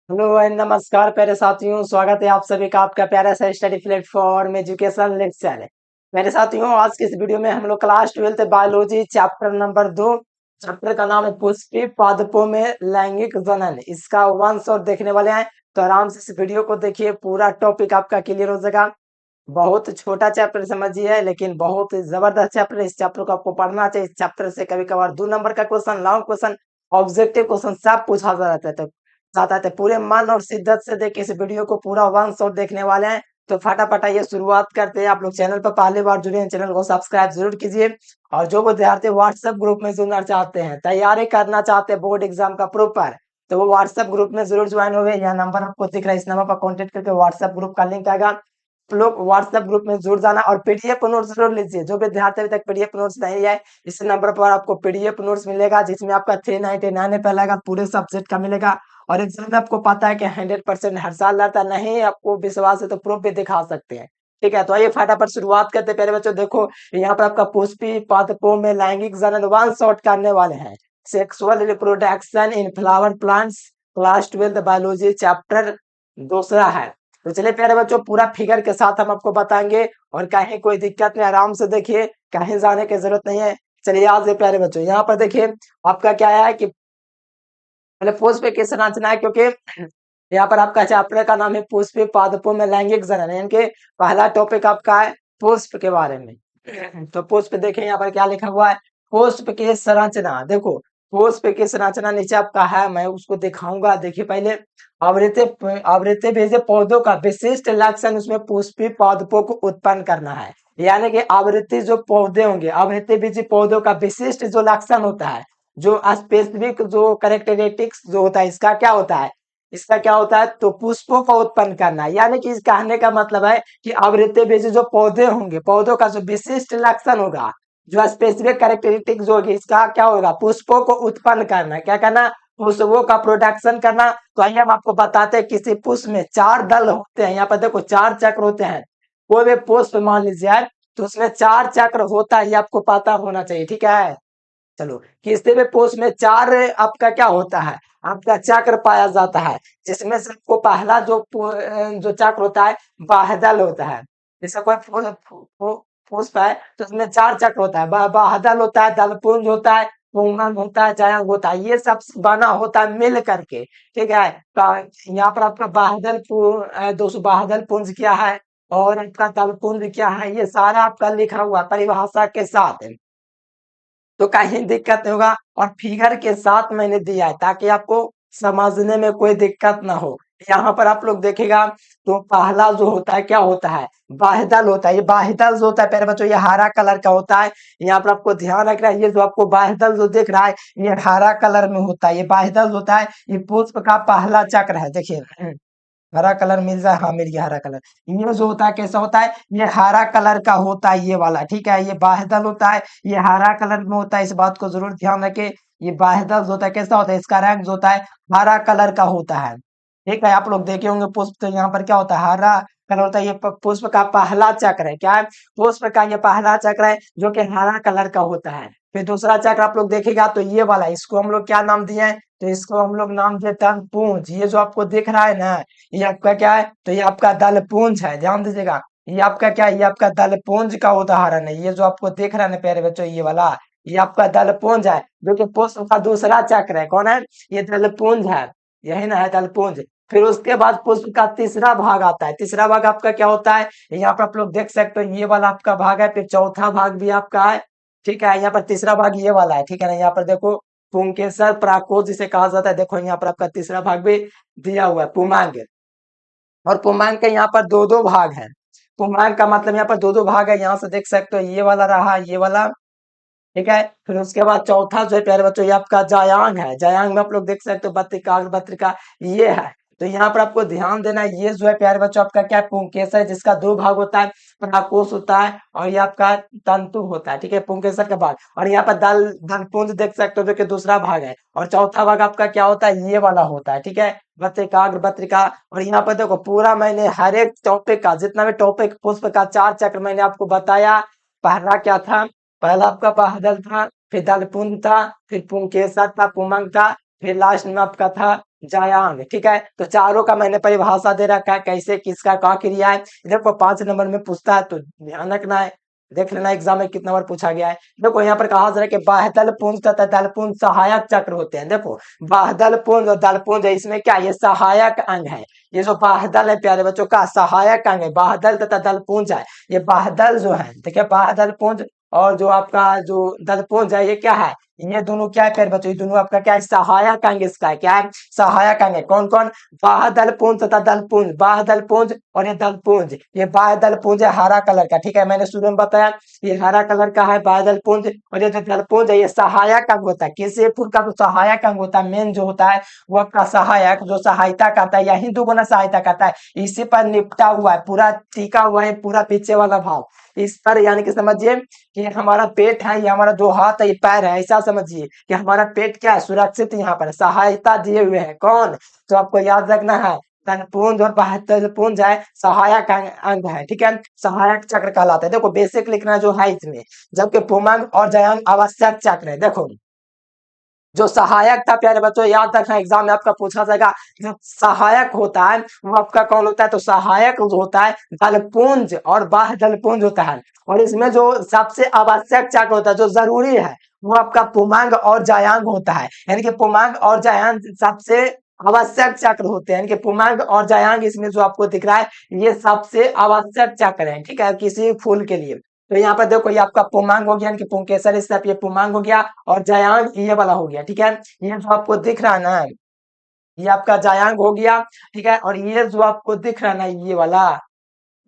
Hello and नमस्कार प्यारे साथियों, स्वागत है आप सभी का आपका प्यारा सा स्टडी प्लेटफॉर्म एजुकेशन लेक्चर। मेरे साथियों, आज की इस वीडियो में हम लोग class 12th biology chapter number 2, chapter का नाम है पुष्पी पादपों में लैंगिक जनन। इसका वन शॉट देखने वाले हैं, तो आराम से इस वीडियो को देखिए, पूरा टॉपिक आपका क्लियर हो जाएगा। बहुत छोटा चैप्टर समझिए, लेकिन बहुत जबरदस्त चैप्टर है। इस चैप्टर को आपको पढ़ना चाहिए। इस चैप्टर से कभी कभार 2 नंबर का question, long question, objective question सब पूछा जाता है। तो जाता है, पूरे मन और शिद्दत से देखिए, इस वीडियो को पूरा वन शॉट देखने वाले हैं। तो फटाफट आइए शुरुआत करते हैं। आप लोग चैनल पर पहली बार जुड़े हैं, चैनल को सब्सक्राइब जरूर कीजिए। और जो विद्यार्थी व्हाट्सएप ग्रुप में जुड़ना चाहते हैं, तैयारी करना चाहते हैं बोर्ड एग्जाम का प्रॉपर, तो वो व्हाट्सएप ग्रुप में जरूर ज्वाइन हो गए। यह नंबर आपको दिख रहा है, इस नंबर पर कॉन्टेक्ट करके व्हाट्सएप ग्रुप का लिंक आएगा। आप लोग व्हाट्सएप ग्रुप में जुड़ जाना और पीडीएफ नोट्स जरूर लीजिए। जो विद्यार्थी अभी तक पीडीएफ नोट्स नहीं है, इस नंबर पर आपको पीडीएफ नोट्स मिलेगा, जिसमें आपका 399 रुपये लगेगा, पूरे सब्जेक्ट का मिलेगा। और एग्जाम में आपको पता है कि 100% हर साल रहता नहीं, आपको विश्वास है तो प्रूफ भी दिखा सकते हैं। ठीक है, तो आइए फटाफट शुरुआत करते हैं। पहले बच्चों देखो, यहाँ पर आपका पुष्पी पादपों में लैंगिक जनन वन शॉट करने वाले हैं। Sexual reproduction in flower plants, class 12 biology chapter दूसरा है। तो चलिए प्यारे बच्चों, पूरा फिगर के साथ हम आपको बताएंगे, और कहीं कोई दिक्कत नहीं, आराम से देखिए, कहीं जाने की जरूरत नहीं है। चलिए आज से प्यारे बच्चों, यहाँ पर देखिए आपका क्या है कि पहले पुष्प की संरचना है, क्योंकि यहाँ पर आपका चैप्टर का नाम है पुष्प पादपों में लैंगिक जनन, यानी कि पहला टॉपिक आपका है पुष्प के बारे में। तो पुष्प देखें, यहाँ पर क्या लिखा हुआ है, पुष्प की संरचना। देखो, पुष्प की संरचना नीचे आपका है, मैं उसको दिखाऊंगा। देखिए पहले, आवृत्ति आवृत्ति बीज पौधों का विशिष्ट लक्षण, उसमें पुष्पी पादपों को उत्पन्न करना है। यानी कि आवृत्ति जो पौधे होंगे, आवृत्ति बीज पौधों का विशिष्ट जो लक्षण होता है, जो स्पेसिफिक जो कैरेक्टरिस्टिक्स जो होता है, इसका क्या होता है, इसका क्या होता है, तो पुष्पों को उत्पन्न करना। यानी कि इस कहने का मतलब है कि आवृत्ति बीज जो पौधे होंगे, पौधों का जो विशिष्ट लक्षण होगा, जो स्पेसिफिक कैरेक्टरिस्टिक्स होगी, इसका क्या होगा, पुष्पों को उत्पन्न करना। क्या करना, पुष्पों का प्रोडक्शन करना। तो आइए हम आपको बताते हैं, किसी पुष्प में 4 दल होते हैं। यहाँ पर देखो 4 चक्र होते हैं। कोई भी पुष्प मान लीजिए, तो उसमें 4 चक्र होता है, ये आपको पता होना चाहिए। ठीक है, चलो, किसी भी पोस्ट में 4 आपका क्या होता है, आपका चक्र पाया जाता है, जिसमें से आपको पहला जो चक्र होता है, बाह्यदल होता है। जैसे कोई पुष्प है, तो उसमें 4 चक्र होता है, बाह्यदल होता है, दलपुंज होता है, पुंगन होता है, जायंग होता है। ये सब बना होता है मिल करके। ठीक है, तो यहाँ पर आपका दोस्तों बाह्यदल पुंज क्या है, और आपका दलपुंज क्या है, ये सारा आपका लिखा हुआ परिभाषा के साथ है। तो कहीं दिक्कत नहीं होगा, और फिगर के साथ मैंने दिया है, ताकि आपको समझने में कोई दिक्कत ना हो। यहाँ पर आप लोग देखेगा, तो पहला जो होता है क्या होता है, बाह्यदल होता है। ये बाह्यदल जो होता है प्यारे बच्चों, ये हरा कलर का होता है। यहाँ पर आपको ध्यान रखना है, ये जो आपको बाह्यदल जो दिख रहा है, ये हरा कलर में होता है, ये बाह्यदल होता है। ये पुष्प का पहला चक्र है, देखिए हरा कलर मिल जाए, हाँ मिल गया हरा कलर। ये जो होता है कैसा होता है, ये हरा कलर का होता है, ये वाला। ठीक है, ये बाह्यदल होता है, ये हरा कलर में होता है, इस बात को जरूर ध्यान रखें। ये बाह्यदल जो होता है कैसा होता है, इसका रंग जो होता है हरा कलर का होता है। ठीक है, आप लोग देखे होंगे पुष्प, तो यहाँ पर क्या होता है, हरा कलर होता है। ये पुष्प का पहला चक्र है, क्या है, पुष्प का ये पहला चक्र है, जो कि हरा कलर का होता है। फिर दूसरा चक्र आप लोग देखेगा, तो ये वाला, इसको हम लोग क्या नाम दिए हैं, तो इसको हम लोग नाम दिए तनपुंज। ये जो आपको दिख रहा है ना, ये आपका क्या है, तो ये आपका दलपुंज है, ध्यान दीजिएगा। ये आपका क्या है, ये आपका दलपुंज का उदाहरण है। ये जो आपको दिख रहा है ना प्यारे बच्चों, ये वाला, ये आपका दलपुंज है, जो कि पुष्प का दूसरा चक्र है। कौन है, ये दलपुंज है, यही ना है दलपुंज। फिर उसके बाद पुष्प का तीसरा भाग आता है। तीसरा भाग आपका क्या होता है, यहाँ पर आप लोग देख सकते हो, ये वाला आपका भाग है। फिर चौथा भाग भी आपका है। ठीक है, यहाँ पर तीसरा भाग ये वाला है। ठीक है ना, यहाँ पर देखो पुंकेसर प्राकोज जिसे कहा जाता है। देखो यहाँ पर आपका तीसरा भाग भी दिया हुआ है, पुमांग। और पुमांग के यहाँ पर दो दो भाग हैं। पुमांग का मतलब यहाँ पर दो दो भाग है, यहाँ से देख सकते हो, ये वाला रहा, ये वाला। ठीक है, फिर उसके बाद चौथा जो है प्यारे बच्चों, ये आपका जायांग है। जायांग में आप लोग देख सकते हो बत्रिका बत्रिका, ये है। तो यहाँ पर आपको ध्यान देना है, ये जो है प्यारे बच्चों आपका क्या है, पुंकेसर है, जिसका 2 भाग होता है, प्राकोष होता है, और ये आपका तंतु होता है। ठीक है, पुंकेसर का भाग। और यहाँ पर दल धनपुंज देख सकते हो, जो कि दूसरा भाग है। और चौथा भाग आपका क्या होता है, ये वाला होता है। ठीक है, बत्रिकाग्र बत्रिका। और यहाँ पर देखो, पूरा मैंने हर एक टॉपिक का, जितना भी टॉपिक पुष्प का 4 चक्र मैंने आपको बताया। पहला क्या था, पहला आपका बादल था, फिर दलपुंज था, फिर पुंकेसर था, पुमंग था, फिर लास्ट में आपका था जायांग। ठीक है, तो चारों का मैंने परिभाषा दे रखा है, कैसे किसका क्या क्रिया है। देखो 5 नंबर में पूछता है तो ध्यान रखना है, देख लेना एग्जाम में कितना बार पूछा गया है। देखो यहाँ पर कहा जा रहा है कि बाह्यदल पुंज तथा दलपुंज सहायक चक्र होते हैं। देखो बाह्यदल पुंज और दलपुंज है, इसमें क्या ये सहायक अंग है। ये जो बाह्यदल है प्यारे बच्चों का सहायक अंग है, बाह्यदल तथा दलपुंज है। ये बाह्यदल जो है देखिए, बाह्यदल पुंज और जो आपका जो दलपुंज है ये क्या है, ये दोनों क्या है प्यारे बच्चों, ये दोनों आपका क्या है, सहायक अंग इसका है। क्या है, सहायक अंग है। कौन कौन, बाह्यदल पुंज तथा दलपुंज, बाह्यदल पुंज और ये दलपुंज। ये बाह्यदल पुंज है हरा कलर का, ठीक है, मैंने शुरू में बताया ये हरा कलर का है बाह्यदल पुंज। और ये जो दलपुंज है ये सहायक अंग होता है। किसी फूल का जो सहायक अंग होता है, मेन जो होता है वो आपका सहायक, जो सहायता करता है या हिंदू गुना सहायता करता है, इसी पर निपटा हुआ है, पूरा टिका हुआ है, पूरा पीछे वाला भाव इस पर, यानी कि समझिए कि हमारा पेट है, ये हमारा जो हाथ है, ये पैर है, ऐसा समझिए कि हमारा पेट क्या है, सुरक्षित यहाँ पर सहायता दिए हुए है। कौन, तो आपको याद रखना है तनपुंज और बाह्यदलपुंज है सहायक अंग है। ठीक है, सहायक चक्र कहलाता है। देखो बेसिक लिखना जो है इसमें, जबकि पुमंग और जयांग आवश्यक चक्र है। देखो जो सहायक था प्यारे बच्चों, याद रखना एग्जाम में आपका पूछा जाएगा, जो सहायक होता है वो आपका कौन होता है, तो सहायक जो होता है दलपुंज और बाह्य दलपुंज होता है। और इसमें जो सबसे आवश्यक चक्र होता है, जो जरूरी है, वो आपका पुमांग और जायांग होता है। यानी कि पुमांग और जायांग सबसे आवश्यक चक्र होते हैं, यानी कि पुमांग और जायांग इसमें जो आपको दिख रहा है ये सबसे आवश्यक चक्र है। ठीक है, किसी फूल के लिए। तो यहाँ पर देखो ये आपका पुमांग हो गया, यानी कि पुंकेसर स्टेप, ये पुमांग हो गया, और जायांग ये वाला हो गया। ठीक है, ये जो आपको दिख रहा है ना, ये आपका जायांग हो गया। ठीक है, और ये जो आपको दिख रहा है ना ये वाला,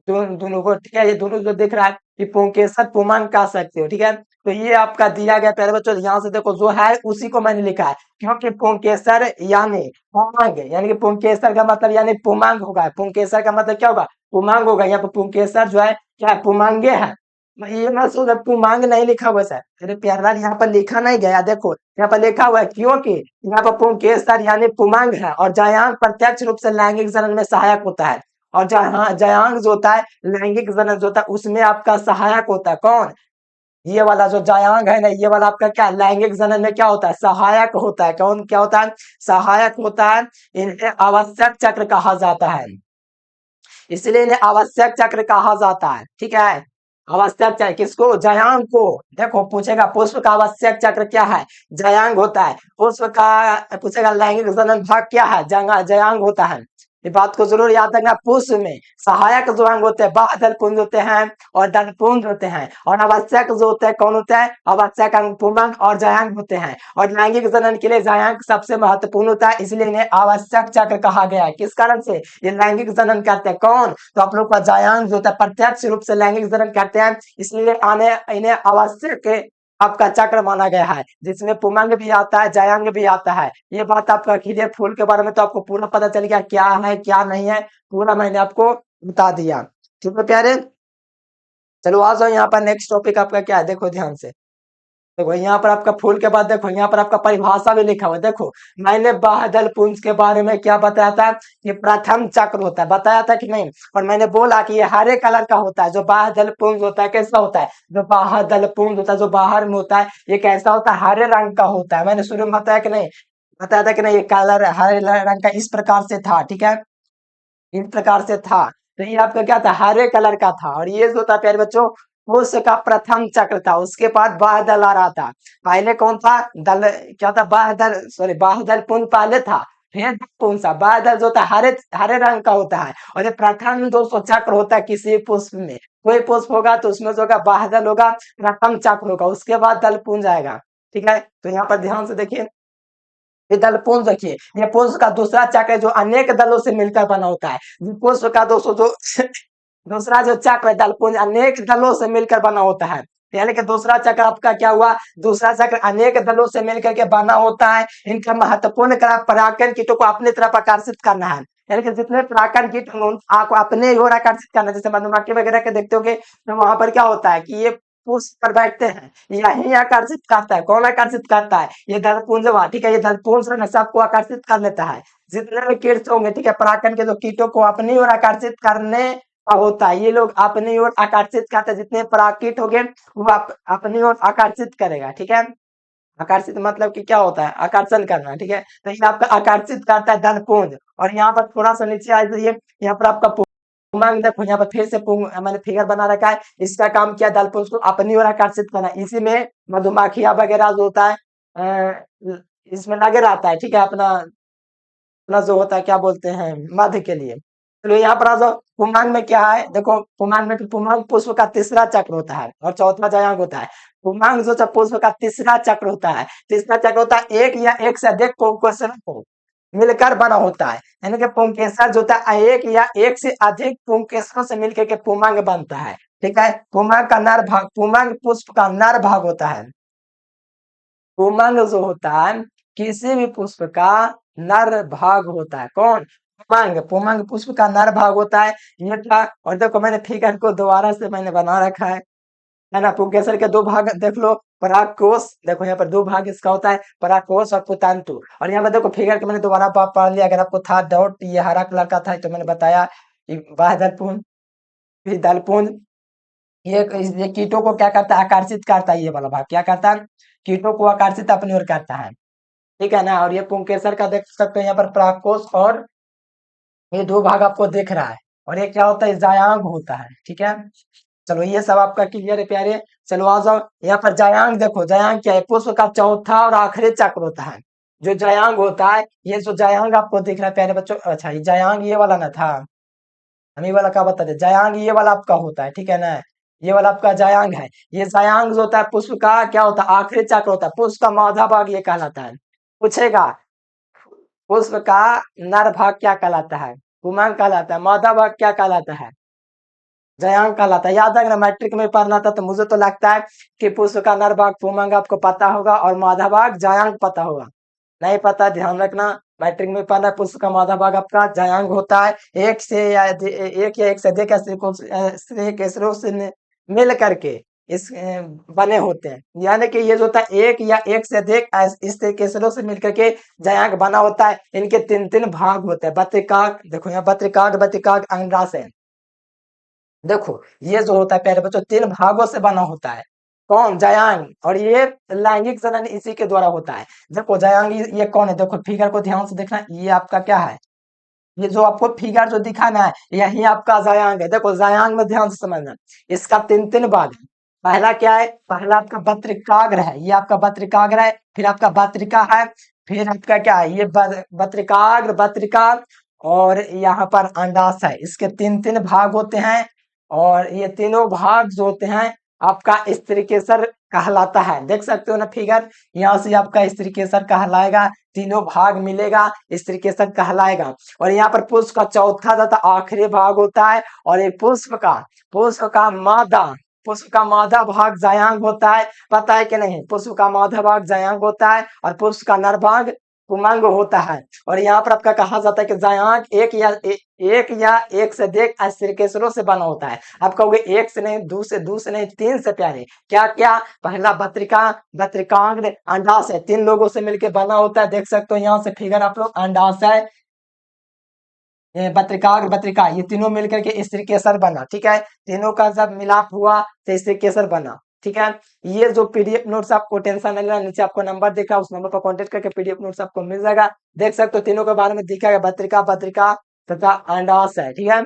दोनों को, ठीक है, ये दोनों जो दिख रहा है ये पुंकेसर पुमांग कह सकते हो। ठीक है, तो ये आपका दिया गया प्यारे बच्चों, यहाँ से देखो जो है उसी को मैंने लिखा है, क्योंकि पुंकेसर यानी पुमांग, यानी कि पुंकेसर का मतलब यानी पुमांग होगा, पुंकेसर का मतलब क्या होगा, पुमांग होगा। यहाँ पर पुंकेसर जो है क्या है, पुमांगे है। ये ना सोच पुमांग नहीं लिखा हुआ सर, अरे प्यारे लाल यहाँ पर लिखा नहीं गया, देखो यहाँ पर लिखा हुआ है, क्योंकि यहाँ पर पुंकेसर यानी पुमांग है, और जयांग प्रत्यक्ष रूप से लैंगिक जनन में सहायक होता है। और जहाँ जयांग जो होता है लैंगिक जनन जो होता है उसमें आपका सहायक होता है। कौन, ये वाला जो जयांग है ना, ये वाला आपका क्या लैंगिक जनन में क्या होता है, सहायक होता है। कौन क्या होता है, सहायक होता है। इन्हें आवश्यक चक्र कहा जाता है, इसलिए इन्हें आवश्यक चक्र कहा जाता है। ठीक है, आवश्यक चक्र किसको, जयांग को। देखो पूछेगा पुष्प का आवश्यक चक्र क्या है, जयांग होता है। पुष्प का पूछेगा लैंगिक जनन भाग क्या है, जयांग होता है। ये बात को जरूर याद रखना। पुष्प में सहायक जो अंग होते हैं बाह्य दलपुंज होते हैं और दलपुंज होते हैं, और आवश्यक जो होते हैं कौन होता है, आवश्यक अंग पुमंग और जयांग होते हैं। और लैंगिक जनन के लिए जयांग सबसे महत्वपूर्ण होता है, इसलिए इन्हें आवश्यक चक्र कहा गया है। किस कारण से, ये लैंगिक जनन करते हैं। कौन, तो आप लोग का जयांग जो होता है प्रत्यक्ष रूप से लैंगिक जनन करते हैं, इसलिए आने इन्हें आवश्यक आपका चक्र माना गया है, जिसमें पुमंग भी आता है जयांग भी आता है। ये बात आपका क्लियर, फूल के बारे में तो आपको पूरा पता चल गया क्या है क्या नहीं है, पूरा मैंने आपको बता दिया। ठीक है प्यारे, चलो आ जाओ यहाँ पर, नेक्स्ट टॉपिक आपका क्या है, देखो ध्यान से। देखो यहाँ पर आपका फूल के बाद देखो यहाँ पर आपका परिभाषा भी लिखा हुआ है। देखो मैंने बाह्यदल पुंज के बारे में क्या बताया था, ये प्रथम चक्र होता है, बताया था कि नहीं। और मैंने बोला कि ये हरे कलर का होता है, जो बाह्यदल पुंज होता है कैसा होता है, जो बाह्यदल पुंज होता है जो बाहर में होता है ये कैसा होता है, हरे रंग का होता है। मैंने शुरू में बताया कि नहीं, बताया था कि नहीं, ये कलर हरे रंग का इस प्रकार से था। ठीक है, इस प्रकार से था। तो ये आपका क्या था, हरे कलर का था। और ये जो था प्यारे बच्चों पुष्प का प्रथम चक्र था, उसके बाद बाह्यदल आ रहा था। पहले कौन था, दल क्या था, बाह्यदल, सॉरी बाह्यदल पुंज पहले था, फिर कौन सा बाह्यदल जो था हरे हरे रंग का होता है। और ये प्रथम जो चक्र होता है किसी पुष्प में, कोई पुष्प होगा तो उसमें जो होगा बाह्यदल होगा, प्रथम चक्र होगा, उसके बाद दल पुंज आएगा। ठीक है, तो यहाँ पर ध्यान से देखिए, ये दल पुंज देखिए, ये पुंज का दूसरा चक्र है जो अनेक दलों से मिलकर बना होता है। पुष्प का दोस्तों जो दूसरा जो चक्र है दलपुंज अनेक दलों से मिलकर बना होता है। यानी कि दूसरा चक्र आपका क्या हुआ, दूसरा चक्र अनेक दलों से मिलकर के बना होता है। इनका महत्वपूर्ण कार्य परागण कीटों को अपनी तरफ आकर्षित करना है। यानी कि जितने परागण कीट आपको अपने ओर आकर्षित करना है, जैसे मधुमक्खी वगैरह के देखते होंगे तो वहां पर क्या होता है कि ये पुष्प पर बैठते हैं, यही आकर्षित करता है। कौन आकर्षित करता है, ये दलपुंज हुआ। ठीक है, ये दलपुंज है ना सबको आकर्षित कर लेता है। जितने भी कीट होंगे, ठीक है, परागण के जो कीटों को अपनी ओर आकर्षित करने का होता है, ये लोग अपनी ओर आकर्षित करते हैं। जितने पराग कीट हो गए वो अपनी ओर आकर्षित करेगा। ठीक है, आकर्षित मतलब कि क्या होता है, आकर्षण करना, ठीक है। तो ये आपका आकर्षित करता है दलपुंज। और यहाँ पर थोड़ा सा नीचे आ जाइए, यहाँ पर आपका पुमांग देखो, यहाँ पर फिर से मैंने फिगर बना रखा है। इसका काम क्या है, दलपुंज को अपनी ओर आकर्षित करना। इसी में मधुमक्खिया वगैरह जो होता है इसमें लगे रहता है, ठीक है, अपना अपना जो होता है क्या बोलते हैं, मध के लिए। चलो यहाँ पर आ जाओ, पुमांग में क्या है, देखो पुमांग में पुमांग पुष्प का तीसरा चक्र होता है और चौथा जयांग होता है। पुमांग जो पुष्प का तीसरा चक्र होता है, तीसरा चक्र होता है एक या एक से अधिक पुंकेसर को मिलकर बना होता है। यानी कि पुंकेसर जो होता है एक या एक से अधिक पुंकेसरों से मिलकर के पुमांग बनता है, ठीक है। पुमांग का नर भाग, पुमांग पुष्प का नर भाग होता है। पुमंग जो होता है किसी भी पुष्प का नर भाग होता है। कौन? पुमंग। पुमंग पुष्प का नर भाग होता है। ये था। और देखो मैंने फिगर को दोबारा से मैंने बना रखा है ना। पुंकेसर के दो भाग देख लो, परागकोश, देखो यहाँ पर दो भाग इसका होता है, परागकोश और पुतंतु। और यहाँ पर देखो फिगर के मैंने दोबारा पढ़ लिया, अगर आपको था डाउट, ये हरा कलर का था तो मैंने बताया। बाह्य दलपुंज, फिर दलपुंज, ये कीटों को क्या करता है, आकर्षित करता है। ये वाला भाग क्या करता है, कीटों को आकर्षित अपनी ओर करता है, ठीक है ना। और ये पुंकेसर का देख सकते हैं यहाँ पर परागकोश, और ये दो भाग आपको दिख रहा है। और ये क्या होता है, जायांग होता है, ठीक है। चलो ये सब आपका क्लियर है प्यारे। चलो आ जाओ यहाँ पर जायांग, देखो जायांग क्या है, पुष्प का चौथा और आखिरी चक्र होता है जो जायांग होता है। ये जो जायांग आपको दिख रहा है प्यारे बच्चों, अच्छा ये जायांग ये वाला ना था, हम ये वाला क्या बता दे, जायांग ये वाला आपका होता है, ठीक है ना। ये वाला आपका जायांग है। ये जायांग जो होता है पुष्प का क्या होता है, आखिरी चक्र होता है, पुष्प का माधा भाग ये कहलाता है। पूछेगा पुष्प का नर भाग क्या कहलाता है, पुमांग कहलाता है। मादा भाग क्या कहलाता है, जयांग कहलाता है। याद रखना, मैट्रिक में पढ़ना था तो मुझे तो लगता है कि पुष्प का नर भाग पुमांग आपको पता होगा और मादा भाग जयांग पता होगा। नहीं पता, ध्यान रखना, मैट्रिक में पढ़ना, पुष्प का मादा भाग आपका जयांग होता है। एक या एक से अधिक केसरों से मिल करके इस बने होते हैं। यानी कि ये जो होता है एक या एक से अधिक इस केसरों से मिलकर के जयांग बना होता है। इनके तीन तीन भाग होते हैं, बत्रिकाग, देखो यहाँ बत्रिकाग, बत्रिकाग, अंडाशय। देखो ये जो होता है प्यारे बच्चों तीन भागों से बना होता है। कौन? जयांग। और ये लैंगिक जनन इसी के द्वारा होता है। देखो जयांग ये कौन है, देखो फिगर को ध्यान से देखना, ये आपका क्या है, ये जो आपको फिगर जो दिखा ना है यही आपका जयांग है। देखो जयांग में ध्यान से समझना, इसका तीन तीन भाग है। पहला क्या है, पहला आपका बत्रिकाग्र है, ये आपका बत्रिकाग्र है, फिर आपका बत्रिका है, फिर आपका क्या है, ये बत्रिकाग्र, बत्रिका, और यहाँ पर अंडाशय है। इसके तीन तीन भाग होते हैं। और ये तीनों भाग जो होते हैं आपका स्त्रीकेसर कहलाता है। देख सकते हो ना फिगर, यहाँ से आपका स्त्रीकेसर कहलाएगा, तीनों भाग मिलेगा, स्त्रीकेसर कहलाएगा। और यहाँ पर पुष्प का चौथा तथा आखिरी भाग होता है। और एक पुष्प का मादा भाग जयांग होता है। पता है कि नहीं, पुष्प का मादा भाग जयांग होता है और पुष्प का नर भाग पुमांग होता है। और यहाँ पर आपका कहा जाता है कि जयांग एक या एक से अधिक स्त्रीकेसरों से बना होता है। आप कहोगे एक से नहीं, दो से नहीं, तीन से प्यारे। क्या क्या? पहला बत्रिका, बत्रिकांग, अंडाशय, तीन लोगों से मिलकर बना होता है। देख सकते हो यहाँ से फिगर आप लोग, अंडाशय, बत्रिकाग्र, बत्रिका, ये तीनों मिलकर के स्त्री केसर बना, ठीक है। तीनों का जब मिलाप हुआ तो स्त्री केसर बना, ठीक है। ये जो पीडीएफ नोट्स आपको टेंशन नहीं लेना, नीचे आपको नंबर दिखा, उस नंबर पर कांटेक्ट करके पीडीएफ नोट्स आपको मिल जाएगा। देख सकते हो तीनों के बारे में दिखा है, बत्रिका, बत्रिका तथा अंडाशय, ठीक है।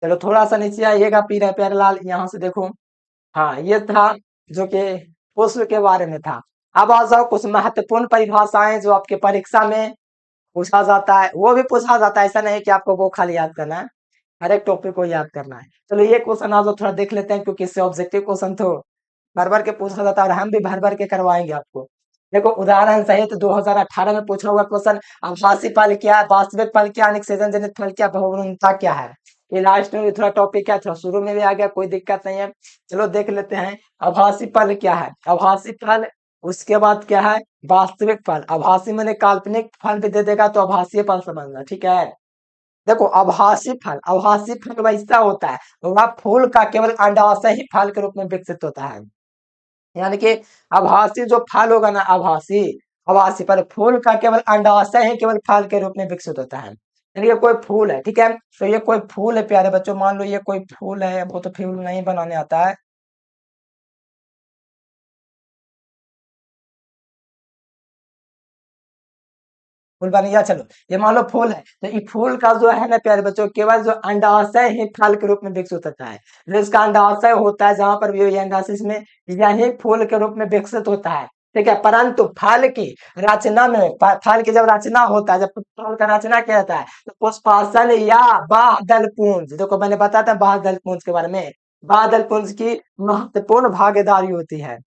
चलो थोड़ा सा नीचे आइएगा, पीरा प्यारेलाल, यहाँ से देखो। हाँ ये था जो कि पुष्प के बारे में था। अब आ जाओ कुछ महत्वपूर्ण परिभाषाएं जो आपके परीक्षा में पूछा जाता है, वो भी पूछा जाता है। ऐसा नहीं कि आपको वो खाली याद करना है, हर एक टॉपिक को याद करना है। चलो ये क्वेश्चन आज थोड़ा देख लेते हैं, क्योंकि इससे ऑब्जेक्टिव क्वेश्चन तो भर भर के पूछा जाता है और हम भी भर भर के करवाएंगे आपको। देखो उदाहरण सहित 2018 में पूछा हुआ क्वेश्चन, आभासी फल क्या है, वास्तविक फल क्या है, अनिश्चयजन जनित फल क्या, बहुगुणनता क्या है। ये लास्ट में भी थोड़ा टॉपिक है, थोड़ा शुरू में भी आ गया, कोई दिक्कत नहीं है। चलो देख लेते हैं, आभासी फल क्या है। आभासी फल, उसके बाद क्या है, वास्तविक फल। आभासी मैंने काल्पनिक फल भी दे देगा तो आभासी फल समझना, ठीक है। देखो आभासी फल वैसा होता है, वह फूल का केवल अंडाशय ही फल के रूप में विकसित होता है। यानी कि आभासी जो फल होगा ना, आभासी आभासी फल, फूल का केवल अंडाशय ही केवल फल के रूप में विकसित होता है। यानी कि कोई फूल है, ठीक है। तो ये कोई फूल है प्यारे बच्चों, मान लो ये कोई फूल है, वो तो फूल नहीं बनाने आता है। फूल बन गया। चलो ये मान लो फूल है, तो ये फूल का जो है ना प्यारे बच्चों, केवल जो अंडाशय ही फल के रूप में विकसित होता है। जो इसका अंडाशय होता है जहां पर भी अंडाशय में, यही फूल के रूप में विकसित होता है। ठीक है, परंतु फल की रचना में, फल की जब रचना होता है, जब फल का रचना किया जाता है, तो पुष्पासन या बादल पुंज, देखो मैंने बताया था बादल पुंज के बारे में। बादल पुंज की महत्वपूर्ण भागीदारी होती है।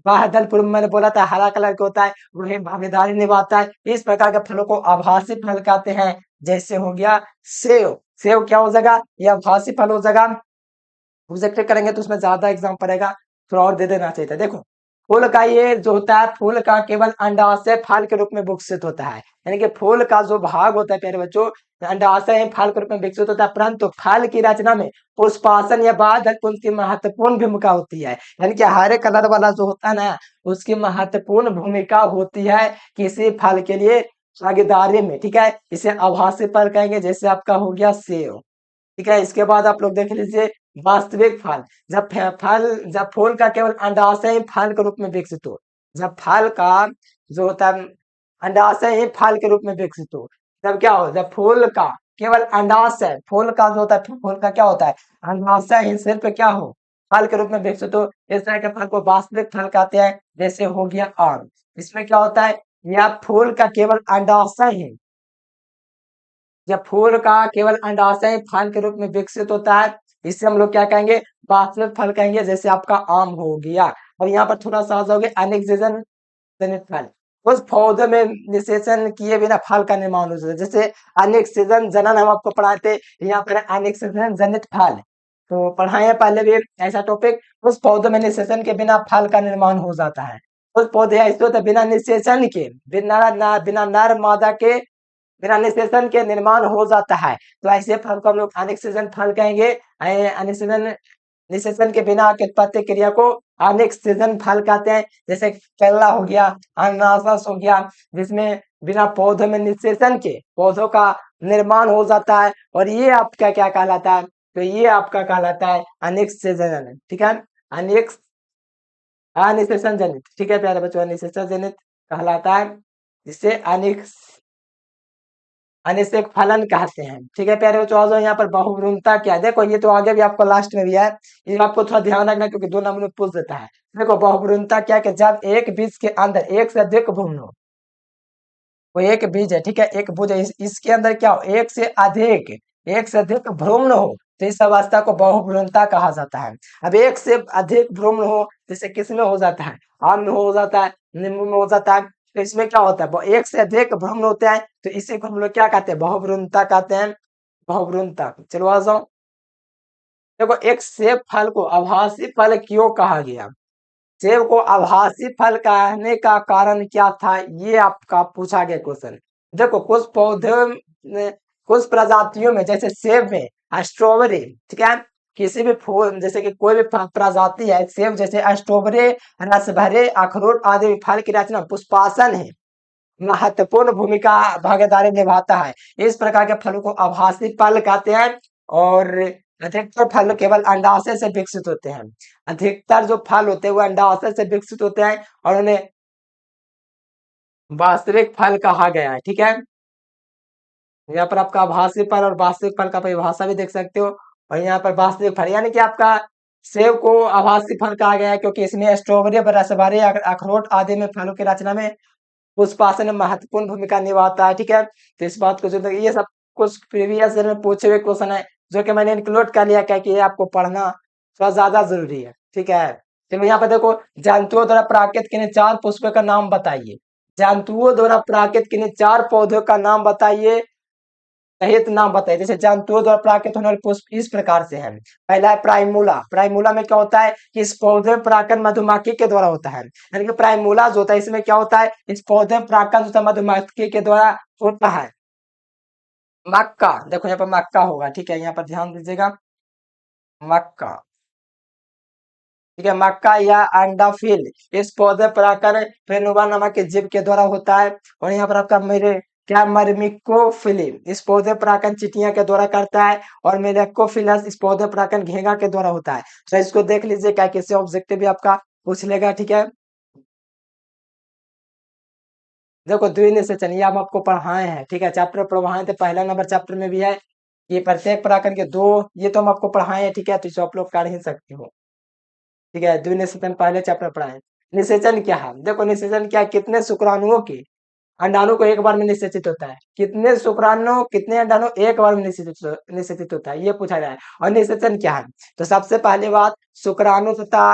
बादल पुंज मैंने बोला था हरा कलर का होता है, वही भागीदारी निभाता है। इस प्रकार के फलों को आभासी फल कहते हैं। जैसे हो गया सेव, सेव क्या हो जाएगा, ये आभासी फल हो जाएगा। प्रोजेक्ट करेंगे तो उसमें ज्यादा एग्जाम पड़ेगा, थोड़ा और दे देना चाहिए था। देखो फूल का ये जो होता है, फूल का केवल अंडाशय फल के रूप में विकसित होता है। यानी कि फूल का जो भाग होता है प्यारे बच्चों, अंडाशय फल के रूप में विकसित होता है, परंतु फल की रचना में पुष्पासन या बाधक पुंज की महत्वपूर्ण भूमिका होती है। यानी कि हरे कलर वाला जो होता है ना, उसकी महत्वपूर्ण भूमिका होती है किसी फल के लिए भागीदारी में। ठीक है, इसे आभासी फल कहेंगे, जैसे आपका हो गया सेव। ठीक है, इसके बाद आप लोग देख लीजिए वास्तविक फल। जब फूल का केवल अंडाशय ही फल के रूप में विकसित हो, जब फल का जो होता है अंडाशय ही फल के रूप में विकसित हो, तब क्या हो, जब फूल का केवल अंडाशय, फूल का जो होता है, फूल का क्या होता है, अंडाशय ही सिर्फ क्या हो, फल के रूप में विकसित हो, इस तरह के फल को वास्तविक फल कहते हैं। जैसे हो गया आम, इसमें क्या होता है, यह फूल का केवल अंडाशय ही, जब फूल का केवल अंडाशय फल के रूप में विकसित होता है, इसे हम लोग क्या कहेंगे, वास्तविक फल कहेंगे। जैसे आपका आम हो गया। और यहाँ पर थोड़ा सा आ जाओगे अनिषेचन जनित फल, उस पौधे में निषेचन किए बिना फल का निर्माण हो जाता है। जैसे अनिषेचन जनन हम आपको पढ़ाते, यहाँ पर अनिषेचन जनित फल तो पढ़ाए हैं पहले भी ऐसा टॉपिक। उस पौधे में निषेचन के बिना फल का निर्माण हो जाता है। उस पौधे ऐसे होते हैं बिना निषेचन के, बिना नर मादा के, फिर अनिषेचन के निर्माण हो जाता है। तो ऐसे फल को हम लोग अनिषेचन फल कहेंगे। अनिषेचन, निषेचन के बिना की उत्पत्ति क्रिया को अनिषेचन फल कहते हैं। जैसे केला हो गया, अनानास हो गया, जिसमें बिना पौधों में निषेचन के पौधों का निर्माण हो जाता है, और ये आपका क्या कहलाता है, तो ये आपका कहलाता है अनिषेचन। ठीक है, अनिक्स अनिषेचन जनित। ठीक है प्यारे बच्चों, अनिषेचन जनित कहलाता है, जिससे अनिक्स अनिषेक फलन कहते हैं। ठीक है प्यारे बच्चों, आ जाओ यहाँ पर बहुभ्रूणता क्या है। देखो ये तो आगे भी आपको लास्ट में भी है, ये आपको थोड़ा ध्यान रखना क्योंकि 2 नंबर में पूछ देता है। देखो बहुभ्रूणता क्या, कि जब एक बीज के अंदर एक से अधिक भ्रूण हो, वो एक बीज है, ठीक है, एक भुज है, इसके अंदर क्या हो, एक से अधिक भ्रूण हो, तो इस अवस्था को बहुभ्रूणता कहा जाता है। अब एक से अधिक भ्रूण हो, जैसे किस में हो जाता है, आम में हो जाता है, नींबू में हो जाता है, तो इसमें क्या होता है, एक से अधिक भ्रूण होते हैं, तो इसी को हम लोग क्या कहते हैं, बहुभ्रूणता कहते हैं। बहुभ्रूणता, चलो आ जाओ। देखो एक सेब फल को आभासी फल क्यों कहा गया, सेब को आभासी फल कहने का कारण क्या था, ये आपका पूछा गया क्वेश्चन। देखो कुछ पौधे में, कुछ प्रजातियों में, जैसे सेब में स्ट्रॉबेरी, ठीक है, किसी भी फूल जैसे कि कोई भी प्रजाति है सेब जैसे स्ट्रॉबेरी, रस भरे अखरोट आदि फल की रचना पुष्पासन है, महत्वपूर्ण भूमिका भागीदारी निभाता है। इस प्रकार के फलों को आभासी फल कहते हैं। और अधिकतर फल केवल अंडाशय से विकसित होते हैं। अधिकतर जो फल होते हैं वो अंडाशय से विकसित होते हैं, और उन्हें वास्तविक फल कहा गया है। ठीक है, यहाँ पर आपका आभासी फल और वास्तविक फल का परिभाषा भी देख सकते हो। और यहाँ पर वास्तविक फल यानी कि आपका सेब को आभासी फल कहा गया है, क्योंकि इसमें स्ट्रॉबेरी, रसभरे अखरोट आदि में फलों की रचना में पुष्पासन में महत्वपूर्ण भूमिका निभाता है। ठीक है, तो इस बात को जो ये सब कुछ प्रीवियस ईयर में पूछे हुए क्वेश्चन है, जो कि मैंने इंक्लूड कर लिया, क्या कि ये आपको पढ़ना थोड़ा ज्यादा जरूरी है। ठीक है, चलो यहाँ पे देखो, जंतुओं द्वारा प्राकृत किन्हीं 4 पुष्पों का नाम बताइए। जंतुओं द्वारा प्राकृत किन्हीं 4 पौधों का नाम बताइए, सहित नाम बताइए। जैसे जंतुओं द्वारा प्राकृत होने वाले पुष्प इस प्रकार से है। पहला है प्राइमूला। प्राइमूला में क्या होता है कि इस पौधे में परागण मधुमक्खी के द्वारा होता है। यानी कि प्राइमूला जो होता है, इसमें क्या होता है, इस पौधे में परागण जो मधुमक्खी के द्वारा होता है। मक्का, देखो यहाँ पर मक्का होगा, ठीक है, यहाँ पर ध्यान दीजिएगा, मक्का, ठीक है, मक्का या अंडाफिल इस पौधे परागण फेनुबा नामक के जीव के द्वारा होता है। और यहाँ पर आपका मेरे क्या मर्मिकोफिली इस पौधे परागण चींटियां के द्वारा करता है। और मेलेकोफिलस इस पौधे परागण घेंगा के द्वारा होता है। तो इसको देख लीजिए, क्या किसी ऑब्जेक्टिव भी आपका पूछ लेगा। ठीक है, देखो द्विनिषेचन ये हम आपको पढ़ाए हैं, ठीक है, चैप्टर पढ़वाए थे, पहला नंबर चैप्टर में भी है। ये प्रत्येक पराकन के दो, ये तो हम आपको पढ़ाए हैं, ठीक है, तो इसे आप लोग कर ही सकते हो। ठीक है, द्विनिषेचन पहले चैप्टर पढ़ाए। निषेचन क्या है, देखो निषेचन क्या है, कितने शुक्राणुओं के अंडाणु को एक बार में निषेचित होता है, कितने शुक्राणु कितने अंडाणु एक बार में निषेचित होता है, ये पूछा जाए। और निषेचन क्या है, तो सबसे पहली बात, शुक्राणु तथा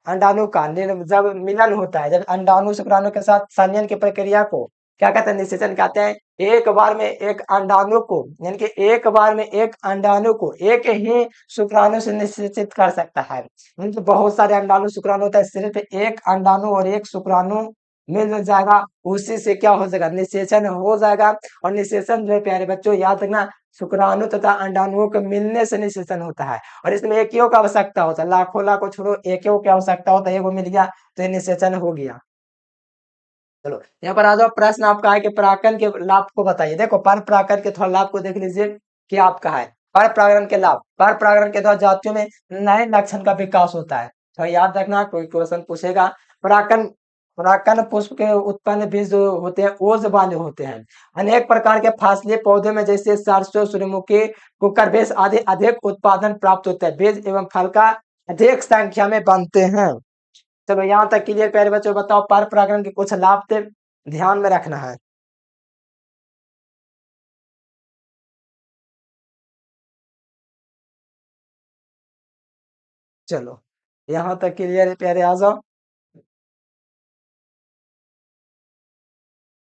अंडाणु का जब मिलन होता है, जब अंडाणु शुक्राणु के साथ संलयन की प्रक्रिया को क्या कहते हैं, निषेचन कहते हैं। एक बार में एक अंडाणु को, यानी कि एक बार में एक अंडाणु को एक ही शुक्राणु से निषेचित कर सकता है। तो बहुत सारे अंडाणु शुक्राणु होता है, सिर्फ एक अंडाणु और एक शुक्राणु मिल जाएगा, उसी से क्या हो जाएगा, निषेचन हो जाएगा। और निषेचन जो है प्यारे बच्चों याद रखना, शुक्राणु तथा अंडाणुओं के मिलने से निषेचन होता है। और इसमें एक की आवश्यकता होता है, लाखों लाखों छोड़ो, एक की आवश्यकता होता है, एक मिल गया तो ये निषेचन हो गया। चलो यहाँ पर आ जाओ, प्रश्न आपका है कि परागकण के लाभ को बताइए। देखो पर परागकण के थोड़ा लाभ को देख लीजिए कि आपका है पर परागण के लाभ। पर परागण के द्वारा जातियों में नए लक्षण का विकास होता है, तो याद रखना, कोई क्वेश्चन पूछेगा। परागकण परागकण पुष्प के उत्पन्न बीज जो होते हैं ओज वाले होते हैं। अनेक प्रकार के फसलीय पौधे में जैसे सरसों, सूर्यमुखी, कुकर बेस आदि अधिक उत्पादन प्राप्त होता है, बीज एवं फल का अधिक संख्या में बनते हैं। चलो यहाँ तक क्लियर प्यारे बच्चों, बताओ पर परागण के कुछ लाभ थे, ध्यान में रखना है। चलो यहाँ तक क्लियर है प्यारे, आ जाओ।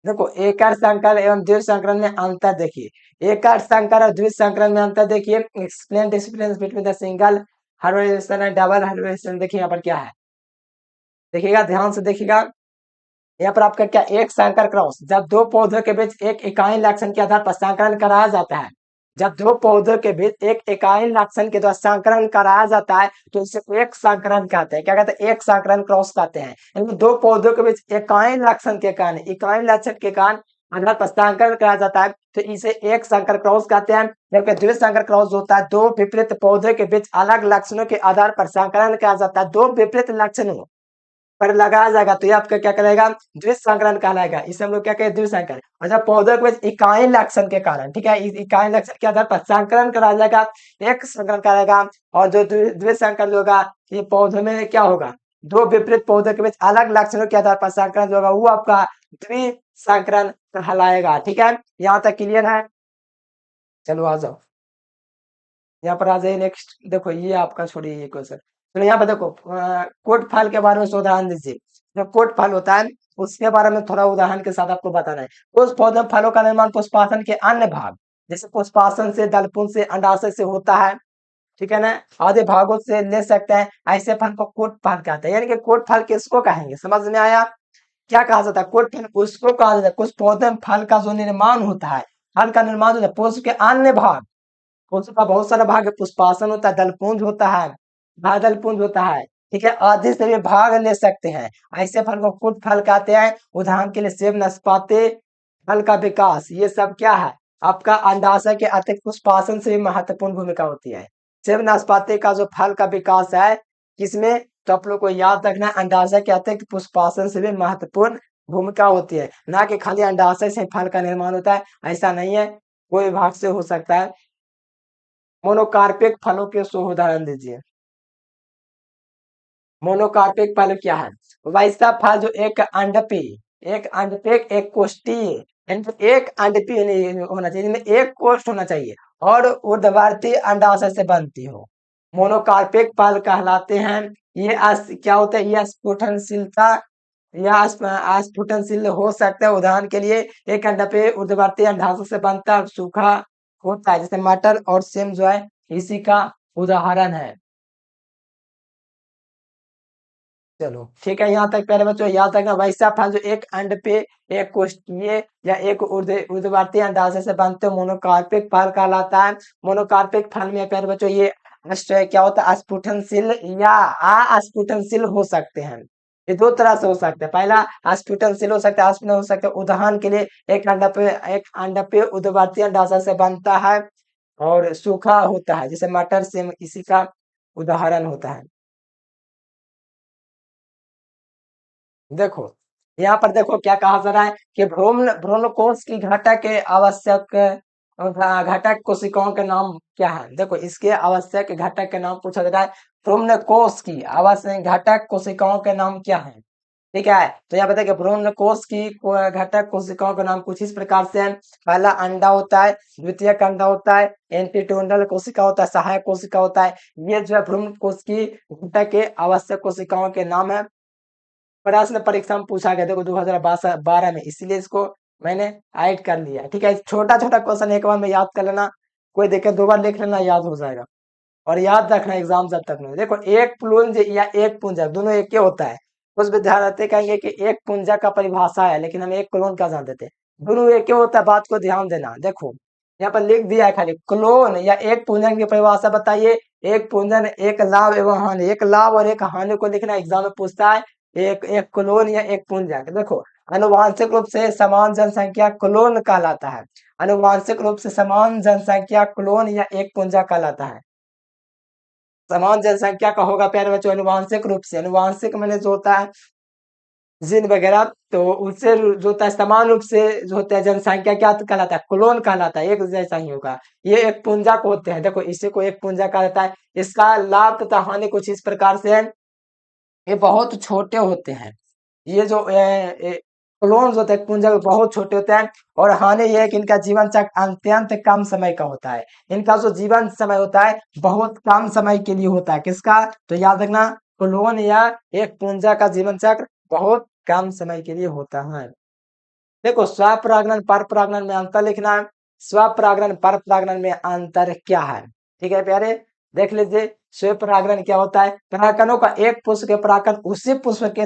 देखो एकल संकर एवं द्विज संकरण में अंतर देखिए, एकल संकर और द्विज संकरण में अंतर देखिए। Explain difference between the single harvester and double harvester, देखिए यहाँ पर क्या है, देखिएगा ध्यान से देखिएगा। यहाँ पर आपका क्या, एक संकर क्रॉस, जब दो पौधों के बीच एक इकाई लक्षण के आधार पर संकरण कराया जाता है। जब दो पौधों के बीच एक इकाई लक्षण के द्वारा संकरण कराया जाता है तो इसे एक संकरण कहते हैं। क्या कहते हैं, एक संकरण क्रॉस कहते हैं। यानी दो पौधों के बीच इकाई लक्षण के कारण, इकाई लक्षण के कारण आधार पर संकरण कराया जाता है, तो इसे एक संकर क्रॉस कहते हैं। जबकि द्विज संकर क्रॉस होता है, दो विपरीत पौधे के बीच अलग लक्षणों के आधार पर संकरण किया जाता है, दो विपरीत लक्षणों पर लगाया जाएगा तो ये आपका क्या कहलाएगा, द्विसंकरण कहलाएगा। इसे हम लोग क्या कहते हैं, द्विसंकरण। अच्छा पौधे के बीच इकाई लक्षण के कारण, ठीक है, इस इकाई लक्षण के आधार पर संकरण कराया जाएगा, एक संकरण कराएगा। और जो द्विसंकरण होगा, ये पौधे में क्या होगा, दो विपरीत पौधे के बीच अलग लक्षणों के आधार पर संकरण जो होगा वो आपका द्विसंकरण कहलाएगा। ठीक है, यहाँ तक क्लियर है। चलो आ जाओ, यहाँ पर आ जाइए नेक्स्ट। देखो ये आपका छोड़िए ये क्वेश्चन। तो यहाँ पर देखो कोट फल के बारे में उदाहरण दीजिए। जो कोट फल होता है उसके बारे में थोड़ा उदाहरण के साथ आपको बताना है। उस पौधे में फलों का निर्माण पुष्पासन के अन्य भाग, जैसे पुष्पासन से, दलपुंज से, अंडाशय से होता है, ठीक है ना, आधे भागों से ले सकते हैं। ऐसे फल को कोट फल कहते हैं। यानी कि कोट फल किसको कहेंगे, समझ में आया। क्या कहा जाता है, कोट फल उसको कहा जाता है कुछ पौधे में फल का जो निर्माण होता है, फल का निर्माण होता है पुष्प के अन्य भाग, उसका बहुत सारा भाग है, पुष्पासन होता है, दलपुंज होता है, बादल पुंज होता है, ठीक है, आदि से भी भाग ले सकते हैं। ऐसे फल को फ्रूट फल कहते हैं। उदाहरण के लिए सेब, नाशपाती, फल का विकास, ये सब क्या है, आपका अंडाशय के अतिरिक्त पुष्पासन से भी महत्वपूर्ण भूमिका होती है। सेब नाशपाती का जो फल का विकास है किसमें, तो आप लोग को याद रखना है, अंडाशय के अतिरिक्त पुष्पासन से भी महत्वपूर्ण भूमिका होती है। ना कि खाली अंडाशय से फल का निर्माण होता है, ऐसा नहीं है, कोई भाग से हो सकता है। मोनोकार्पिक फलों के सो उदाहरण दीजिए। मोनोकार्पिक फल क्या है, वैसा फल जो एक अंडपी एक कोष्ठी, यानी कि एक अंडपी नहीं होना चाहिए, इनमें एक कोष्ठ होना चाहिए और ऊर्ध्वाधर अंडाशय से बनती हो, मोनोकार्पिक फल कहलाते हैं। ये क्या होता है, ये स्फुटनशीलता या अस्फुटनशील हो सकता है। उदाहरण के लिए एक अंडपी ऊर्ध्वाधर अंडाशय से बनता है और सूखा होता है, जैसे मटर और सेम जो है इसी का उदाहरण है। चलो ठीक है, यहाँ तक प्यारे बच्चों याद रखना, वैसा फल जो एक अंड पे एक कोष्ठीय या एक ऊर्ध्वाधर अंडाशय से बनते हो मोनोकार्पिक फल कहलाता है। मोनोकार्पिक फल में प्यारे बच्चों ये क्या होता है, अस्फुटनशील या अस्फुटनशील हो सकते हैं। ये दो तरह से हो सकते हैं, पहला अस्फुटनशील हो सकता है, अस्फुटन हो सकता है। उदाहरण के लिए एक अंड पे ऊर्ध्वाधर अंडाशय से बनता है और सूखा होता है, जैसे मटर से इसी का उदाहरण होता है। देखो यहाँ पर देखो क्या कहा जा रहा है कि भ्रूण भ्रूणकोश की घटक के आवश्यक घटक कोशिकाओं के नाम क्या है। देखो इसके आवश्यक घटक के नाम पूछा जा रहा है। भ्रूणकोश की आवश्यक घटक कोशिकाओं के नाम क्या है। ठीक है, तो यहाँ बताइए भ्रूणकोश की घटक कोशिकाओं का नाम कुछ इस प्रकार से है। पहला अंडा होता है, द्वितीयक अंडा होता है, एंटीटोनल कोशिका होता है, सहायक कोशिका होता है। ये जो है भ्रूणकोश की घटक के आवश्यक कोशिकाओं के नाम है। प्रश्न परीक्षा में पूछा गया देखो 2012 में, इसीलिए इसको मैंने ऐड कर लिया। ठीक है, छोटा छोटा क्वेश्चन एक बार में याद कर लेना, कोई दिक्कत 2 बार लिख लेना, याद हो जाएगा। और याद रखना एग्जाम जब तक नहीं देखो, एक पुंज या एक पुंजक दोनों एक ही होता है। कुछ विद्यार्थी कहेंगे कि एक पुंजक का परिभाषा है, लेकिन हम एक क्लोन का जान देते हैं। दोनों एक ही होता है, बात को ध्यान देना। देखो यहाँ पर लिख दिया है खाली क्लोन या एक पुंजन की परिभाषा बताइए। एक पुंजन, एक लाभ एवं हानि, एक लाभ और एक हानि को लिखना एग्जाम में पूछता है। एक एक क्लोन या एक पुंजक। देखो आनुवांशिक रूप से समान जनसंख्या क्लोन कहलाता है। आनुवांशिक रूप से समान जनसंख्या क्लोन या एक पुंजक कहलाता है। समान जनसंख्या का होगा प्यारे बच्चों अनुवांशिक रूप से। अनुवांशिक मैंने जो होता है जीन वगैरह, तो उससे जो होता है समान रूप से जो होता है जनसंख्या क्या कहलाता है, क्लोन कहलाता है। एक जैसा ही होगा। ये एक पुंजक होते हैं, देखो इसी को एक पुंजक कहा जाता है। इसका लाभ तथा हानि कुछ इस प्रकार से है। ये बहुत छोटे होते हैं। ये जो क्लोन्स होते हैं पुंजक बहुत छोटे होते हैं। और हानि यह है कि इनका जीवन चक्र अत्यंत कम समय का होता है। इनका जो जीवन समय होता है बहुत कम समय के लिए होता है। किसका, तो याद रखना क्लोन या एक पुंजक का जीवन चक्र बहुत कम समय के लिए होता है। देखो स्वपरागण पर परागण में अंतर लिखना है। स्वपरागण पर परागण में अंतर क्या है। ठीक है प्यारे, देख लीजिए स्वपरागण क्या होता है। परागणों का एक पुष्प के परागण उसी पुष्प के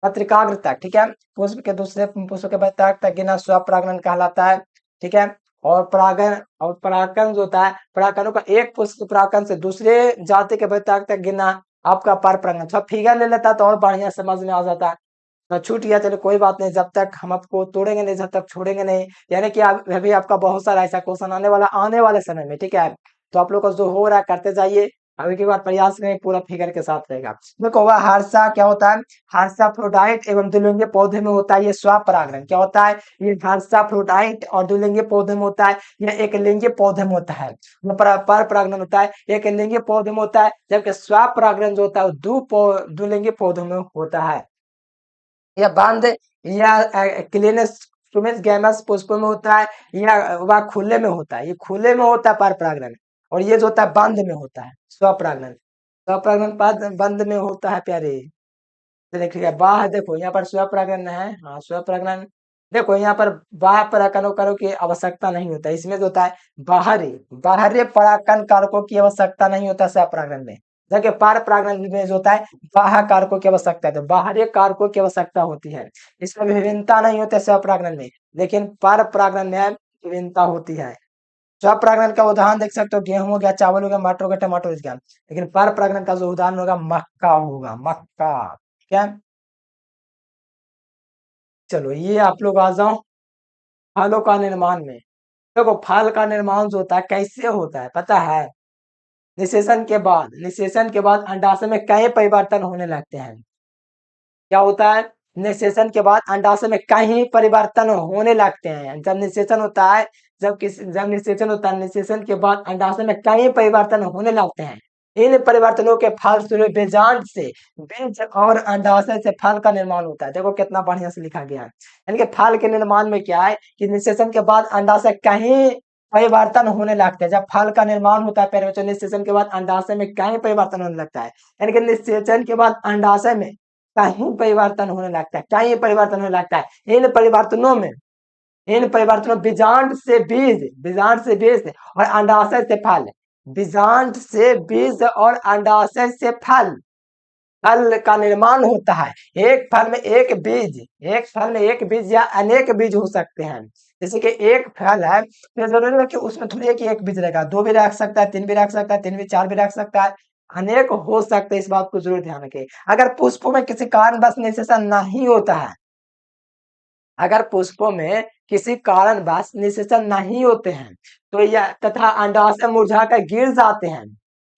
पत्रिकाग्र तक, ठीक है, पुष्प के दूसरे पुष्प के पत्रिकाग्र तक गिना स्वपरागण कहलाता है। ठीक है, और परागण जो होता है परागणों का एक पुष्प के परागण से दूसरे जाति के पत्रिकाग्र तक गिना आपका पर परागण। अच्छा फिगर ले लेता तो और बढ़िया समझ में आ जाता है। छूट गया चलो कोई बात नहीं, जब तक हम आपको तोड़ेंगे नहीं जब तक छोड़ेंगे नहीं। यानी कि अभी आपका बहुत सारा ऐसा क्वेश्चन आने वाले समय में। ठीक है, तो आप लोग को जो हो रहा है करते जाइए। अभी के बाद प्रयास करें पूरा फिगर के साथ रहेगा। देखो वह हर्षा क्या होता है, हर्षाफ्रोडाइट एवं द्विलिंगी पौधे में होता है ये स्वपरागण। क्या होता है, ये हर्षाफ्रोडाइट और द्विलिंगी पौधे में होता है। यह एक लिंगी पौधे में होता है। पर परागण होता है एक लिंगी पौधे में होता है, जबकि स्वपरागण जो होता है द्विलिंगी पौधों में होता है। या बंद या क्लीनस गैमस पुष्पों में होता है, या वह खुले में होता है। ये खुले में होता है पर परागण, और ये जो होता है बंद में होता है स्वपरागण। स्वपरागण बंद में होता है प्यारे। तो देखिएगा बाह्य, देखो यहाँ पर स्वपरागण है, हाँ स्वपरागण। देखो यहाँ पर बाह्य परागण कारों की आवश्यकता नहीं होता। इसमें जो होता है बाहरी बाहरी परागण कारकों की आवश्यकता नहीं होता स्वपरागण में। जबकि पर परागण में जो होता है बाह्य कारकों की आवश्यकता है, तो बाहरी कारकों की आवश्यकता होती है। इसमें विभिन्नता नहीं होती स्वपरागण में, लेकिन पर परागण में विभिन्नता होती है। स्वपरागण का उदाहरण देख सकते हो, गेहूं हो गया, चावल हो गया, मटर हो गया, टमाटर हो गया। लेकिन पर परागण का जो उदाहरण होगा मक्का होगा, मक्का। क्या, चलो ये आप लोग आ जाओ फलों का निर्माण में। देखो फल का निर्माण जो होता है कैसे होता है पता है, निषेचन के बाद अंडाशय में कई परिवर्तन होने लगते हैं। क्या होता है, निषेचन के बाद अंडाशय में कई परिवर्तन होने लगते हैं। जब निषेचन होता है, जब निषेचन होता है, निषेचन के बाद अंडाशय में कई परिवर्तन होने लगते हैं। इन परिवर्तनों के फलस्वरूप बीजांड से बीज और अंडाशय से फल का निर्माण होता है। देखो कितना बढ़िया से लिखा गया है। यानी कि फल के निर्माण में क्या है कि निषेचन के बाद अंडाशय कहीं परिवर्तन होने लगते हैं। जब फल का निर्माण होता है पहले निषेचन के बाद अंडाशय में कहीं परिवर्तन होने लगता है। यानी कि निषेचन के बाद अंडाशय में कहीं परिवर्तन होने लगता है, कहीं परिवर्तन होने लगता है। इन परिवर्तनों बीजांड से बीज और अंडाशय से फल, बीजांड से बीज और अंडाशय से फल, फल का निर्माण होता है। एक फल में एक बीज या अनेक बीज हो सकते हैं। जैसे कि एक फल है तो जरूरी है कि उसमें थोड़ी एक बीज रहेगा, दो भी रख सकता है, तीन भी रख सकता है, तीन भी चार भी रख सकता है, अनेक हो सकते हैं। इस बात को जरूर ध्यान रखें। अगर पुष्पों में किसी कारणवश निषेचन नहीं होता है, अगर पुष्पों में किसी कारणवश निषेचन नहीं होते हैं तो यह तथा अंडाशय मुरझाकर गिर जाते हैं,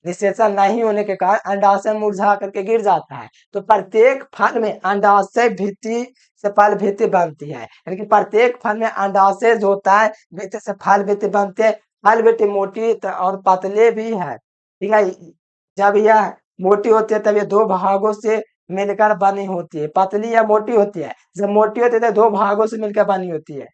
निषेचन नहीं होने के कारण अंडाशय मुरझा करके गिर जाता है। तो प्रत्येक फल में अंडाशय भित्ति से फल भित्ति बनती है, यानी कि प्रत्येक फल में अंडाशय जो होता है भित्ति से फल भित्ति बनते हैं। फल भित्ति मोटी और पतले भी है, ठीक है। जब यह मोटी होती है तब ये दो भागों से मिलकर बनी होती है, पतली या मोटी होती है। जब मोटी होती है तो दो भागों से मिलकर बनी होती है,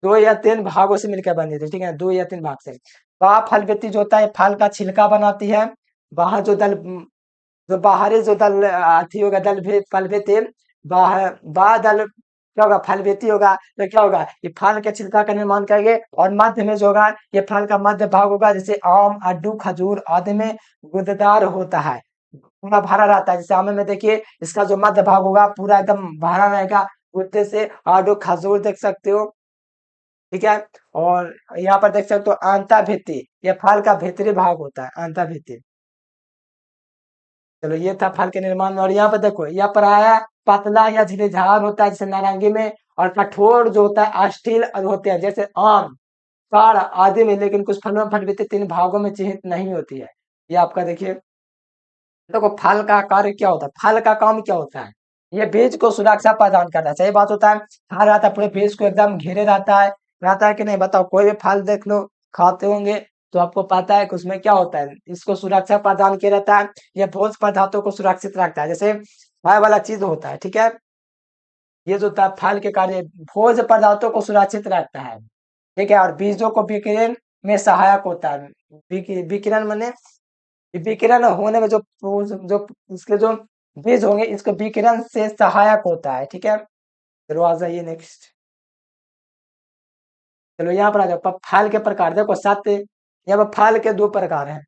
2 या 3 भागों से मिलकर बनी होती है, ठीक है, 2 या 3 भाग से। बा फल व्यक्ति जो होता है फल का छिलका बनाती है। बाहर जो दल जो बाहरी जो दल अथी होगा दल भी फल व्यक्ति बाहर दल क्या होगा फल व्यक्ति होगा, तो क्या होगा ये फल के छिलका का निर्माण करेंगे। और मध्य में जो होगा ये फल का मध्य भाग होगा, जैसे आम, अड्डू, खजूर आदि में गुदेदार होता है, पूरा भरा रहता है। जैसे आम में देखिए इसका जो मध्य भाग होगा पूरा एकदम भरा रहेगा गुद्दे से। आडू, खजूर देख सकते हो, ठीक है। और यहाँ पर देख सकते हो आंता भित्ति, ये फल का भीतरी भाग होता है, आंता भित्ति। चलो ये था फल के निर्माण में। और यहाँ पर देखो यहाँ पर आया पतला या झिल्लीधार होता है जैसे नारंगी में, और कठोर जो होता है अस्टील होते हैं जैसे आम, ताड़ आदि में। लेकिन कुछ फलों में फल भित्ति 3 भागों में चिह्नित नहीं होती है। ये आपका देखिए, देखो फल का कार्य क्या होता है, फल का काम क्या होता है, ये बीज को सुरक्षा प्रदान करता है। सही बात होता है, खा रहता है पूरे बीज को एकदम घेरे रहता है कि नहीं बताओ। कोई भी फल देख लो खाते होंगे तो आपको पता है कि उसमें क्या होता है, इसको सुरक्षा प्रदान किया रहता है। ये भोज्य पदार्थों को सुरक्षित रखता है, जैसे खाए वाला चीज होता है, ठीक है। ये जो होता है फल के कार्य भोज्य पदार्थों को सुरक्षित रखता है, ठीक है। और बीजों को विकिरण में सहायक होता है। विकिरण माने विकिरण होने में जो इसके जो बीज होंगे इसको विकिरण से सहायक होता है, ठीक है। चलो आ जाइए नेक्स्ट। चलो यहाँ पर आ जाओ फल के प्रकार। देखो सत्य, यहाँ पर फल के 2 प्रकार हैं।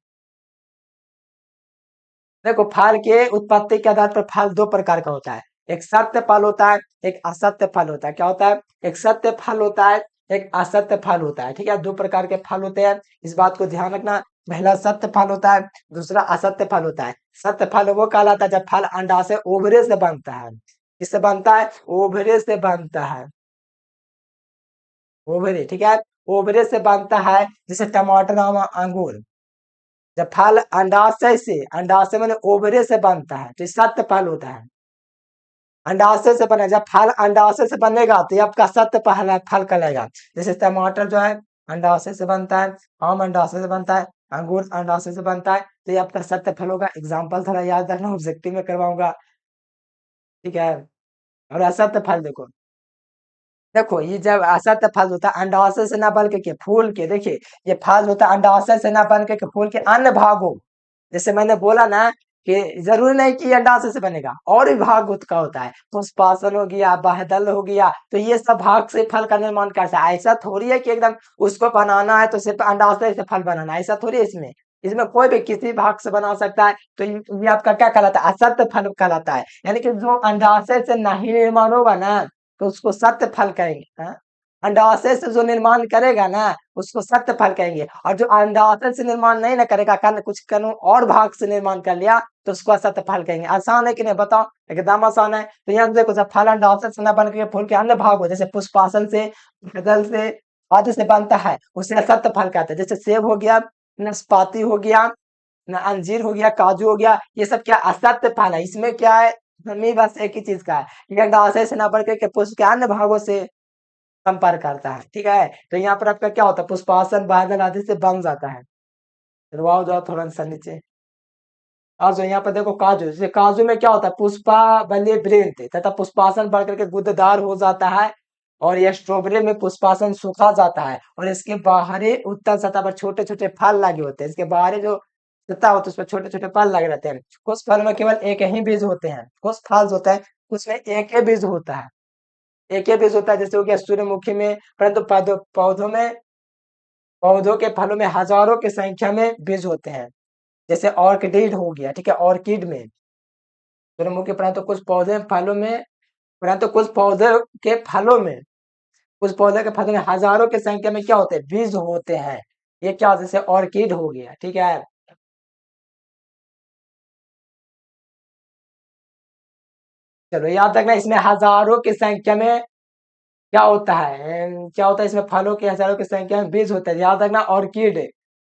देखो फल के उत्पत्ति के आधार पर फल 2 प्रकार का होता है, एक सत्य फल होता है, एक असत्य फल होता है। क्या होता है, एक सत्य फल होता है, एक असत्य फल होता है, ठीक है। 2 प्रकार के फल होते हैं, इस बात को ध्यान रखना। पहला सत्य फल होता है, दूसरा असत्य फल होता है। सत्य फल वो कहलाता है जब फल अंडा से ओवरे से बनता है। किससे बनता है, ओवरे से बनता है, ओवरे, ठीक है। ओवरे से बनता है, जैसे टमाटर आम अंगूर। जब फल अंडाशय माने ओवरे से बनता है तो ये सत्य फल होता है। अंडाशय से बने, जब फल अंडाशय से बनेगा तो ये आपका सत्य पहला फल कहलाएगा। जैसे टमाटर जो है अंडाशय से बनता है, आम अंडाशय से बनता है, अंगूर अंडाशय से बनता है, तो ये आपका सत्य फल होगा। एग्जाम्पल थोड़ा याद रखना, ऑब्जेक्टिव में करवाऊंगा, ठीक है। और असत्य फल देखो, देखो ये जब असत्य फल होता है अंडाशय से ना बन के फूल के, देखिए ये फल होता है अंडाशय से ना बन के फूल के अन्य भागों, जैसे मैंने बोला ना कि जरूरी नहीं कि अंडाशय से बनेगा, और भी भाग का होता है। पुष्पासन हो गया, बाह्यदल हो गया, तो ये सब भाग से फल का निर्माण करता है। ऐसा थोड़ी है कि एकदम उसको बनाना है तो सिर्फ अंडाशय से फल बनाना है, ऐसा थोड़ी है। इसमें इसमें कोई भी किसी भाग से बना सकता है। तो ये आपका क्या कहलाता है, असत्य फल कहलाता है। यानी कि जो अंडाशय से नहीं निर्माण होगा ना तो उसको सत्य फल कहेंगे, हाँ? अंडाशय से जो निर्माण करेगा ना उसको सत्य फल कहेंगे। और जो अंडाशय से निर्माण नहीं ना करेगा, कुछ कनु और भाग से निर्माण कर लिया तो उसको असत्य फल कहेंगे। आसान है कि नहीं बताओ, एकदम आसान है। तो यहाँ देखो जब फल अंडाशय से न बन के फूल के अन्य भाग हो, जैसे पुष्पासन से, गदल से आदि से बनता है, उसे असत्य फल कहते हैं। जैसे सेब हो गया, नाशपाती हो गया, ना अंजीर हो गया, काजू हो गया, ये सब क्या असत्य फल है। इसमें क्या है, हमें बस एक ही चीज का है, ये अंडाशय से न बढ़ के पुष्प के अन्य भागों से संपर्क करता है, ठीक है। तो यहाँ पर आपका क्या होता है, पुष्पासन बादल आदि से बन जाता है। रुआओ जाओ थोड़ा सा नीचे। और जो यहाँ पर देखो काजू, जैसे काजू में क्या होता है, पुष्पा बल्ले वृंत तथा पुष्पासन बढ़ करके गुददार हो जाता है। और यह स्ट्रॉबेरी में पुष्पासन सूखा जाता है और इसके बाहरी उत्तल सतह पर छोटे छोटे फल लगे होते हैं। इसके बाहरी जो सतह होती है उस पर छोटे छोटे फल लगे रहते हैं। कुछ फल में केवल एक ही बीज होते हैं, कुछ फल होता है उसमें एक ही बीज होता है, एक ही बीज होता है। जैसे हो गया सूर्यमुखी में, परंतु पौधों के फलों में हजारों की संख्या में बीज होते हैं। जैसे ऑर्किड हो गया, ठीक है, ऑर्किड में सूर्यमुखी, परंतु कुछ पौधे फलों में, परंतु कुछ पौधे के फलों में, कुछ पौधे के फलों में हजारों की संख्या में क्या होते हैं, बीज होते हैं। ये क्या होता है, जैसे ऑर्किड हो गया, ठीक है। चलो याद रखना इसमें हजारों की संख्या में क्या होता है, क्या होता है इसमें फलों की हजारों की संख्या में बीज होता है, याद रखना ऑर्किड।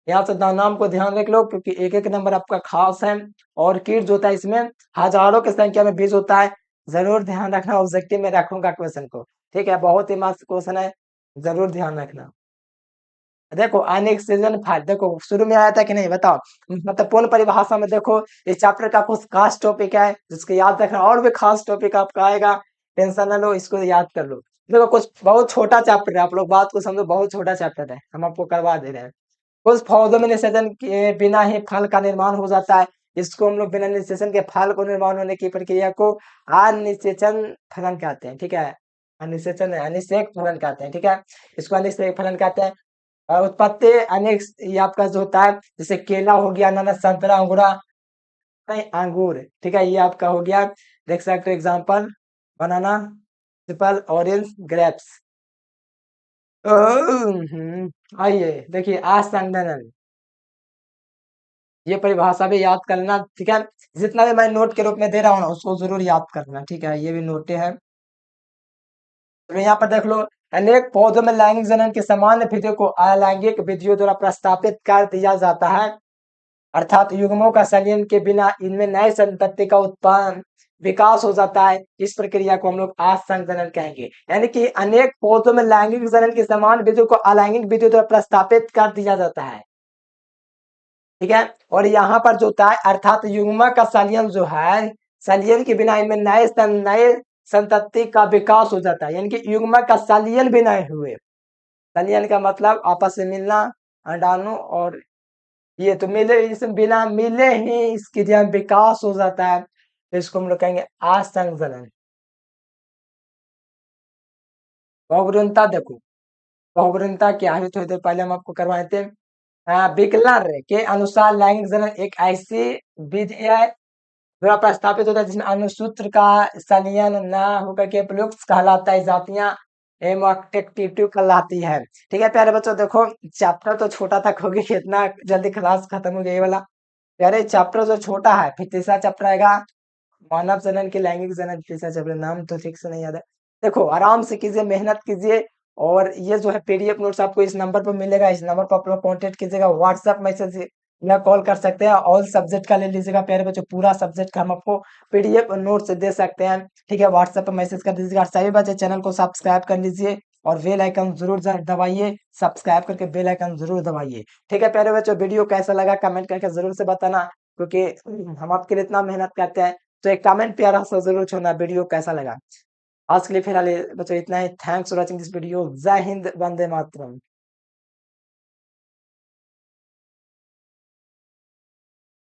यहाँ से नाम को ध्यान रख लो क्योंकि एक एक नंबर आपका खास है। और किड्स होता है इसमें हजारों की संख्या में 20 होता है। जरूर ध्यान रखना, ऑब्जेक्टिव में रखूंगा क्वेश्चन को। ठीक है, बहुत ही मस्त क्वेश्चन है, जरूर ध्यान रखना। देखो अनेक सीजन फाइल, देखो शुरू में आया था कि नहीं बताओ। मतलब पूर्ण परिभाषा में देखो, इस चैप्टर का कुछ खास टॉपिक है जिसको याद रखना, और भी खास टॉपिक आपका आएगा, टेंशन ना लो, इसको याद कर लो। देखो कुछ बहुत छोटा चैप्टर है, आप लोग बात को समझो, बहुत छोटा चैप्टर है, हम आपको करवा दे रहे हैं। कुछ पौधों में निषेचन के बिना ही फल का निर्माण हो जाता है। इसको हम लोग बिना निषेचन के फल को निर्माण होने की प्रक्रिया को अनिषेचन फलन कहते हैं। ठीक है, अनिषेचन अनिषेक फलन कहते हैं। ठीक है, इसको अनिषेक फलन कहते हैं। और उत्पत्ति अनेक ये आपका जो होता है, जैसे केला हो गया, अनानास, संतरा, अंगूरा, नहीं अंगूर। ठीक है, ये आपका हो गया, देख सकते हो एग्जाम्पल, बनाना, एप्पल, ऑरेंज, ग्रेप्स। आइए देखिए असंगठन, ये परिभाषा भी याद करना। ठीक है, जितना भी मैं नोट के रूप में दे रहा हूँ ना उसको जरूर याद करना। ठीक है, ये भी नोटे है। तो यहाँ पर देख लो, अनेक पौधों में लैंगिक जनन की सामान्य विधियों को अलैंगिक विधियों द्वारा प्रस्तापित कर दिया जाता है। अर्थात युग्मों का संलयन के बिना इनमें नए संतति का उत्पादन विकास हो जाता है। इस प्रक्रिया को हम लोग असंजनन कहेंगे। यानी कि अनेक पौधों में लैंगिक जनन की समान विधियों को अलैंगिक विधियों द्वारा प्रस्तापित कर दिया जाता है। ठीक है, और यहाँ पर जो होता है अर्थात युग्म का संलयन जो है, संलयन के बिना इनमें नए संतति का विकास हो जाता है। यानी कि युग्म का संलयन भी नहीं हुए, संलयन का मतलब आपस में मिलना, अंडाणु और ये तो मिले, इसमें बिना मिले ही इसकी जो है विकास हो जाता है, तो इसको हम लोग कहेंगे असंजनन। बहुग्रंथा देखो, बहुग्रंथा क्या है, थोड़ी देर पहले हम आपको करवाए थे। विकलर के अनुसार लैंगिक जनन एक ऐसी विधि है द्वारा प्रस्तापित होता है जिसमें अनुसूत्र का संलयन न होकर के प्रयुक्त कहलाता है, जातियां एमोटेक्टिव कहलाती है। ठीक है प्यारे बच्चों, देखो चैप्टर तो छोटा था, होगी इतना जल्दी क्लास खत्म हो गई ये वाला। प्यारे चैप्टर जो छोटा है, फिर तीसरा चैप्टर आएगा मानव जनन की लैंगिक जनन, तीसरा चैप्टर नाम तो ठीक से नहीं याद है। देखो आराम से कीजिए, मेहनत कीजिए। और ये जो है पीडीएफ नोट्स आपको इस नंबर पर मिलेगा, इस नंबर पर आप लोग कॉन्टेक्ट कीजिएगा, व्हाट्सएप मैसेज या कॉल कर सकते हैं। ऑल सब्जेक्ट का ले लीजिएगा प्यारे बच्चों, पूरा सब्जेक्ट का हम आपको पीडीएफ नोट्स दे सकते हैं। ठीक है, व्हाट्सएप पर मैसेज कर दीजिएगा। सभी बच्चे चैनल को सब्सक्राइब कर लीजिए और बेल आइकन जरूर दबाइए, सब्सक्राइब करके बेल आइकन जरूर दबाइए। ठीक है प्यारे बच्चों, वीडियो कैसा लगा कमेंट करके जरूर से बताना, क्योंकि हम आपके लिए इतना मेहनत करते हैं। तो एक कमेंट प्यारा सा जरूर छोड़ना, वीडियो कैसा लगा। आज के लिए फिलहाल बच्चों इतना ही। Thanks for watching this video. जय हिंद, वंदे मातरम।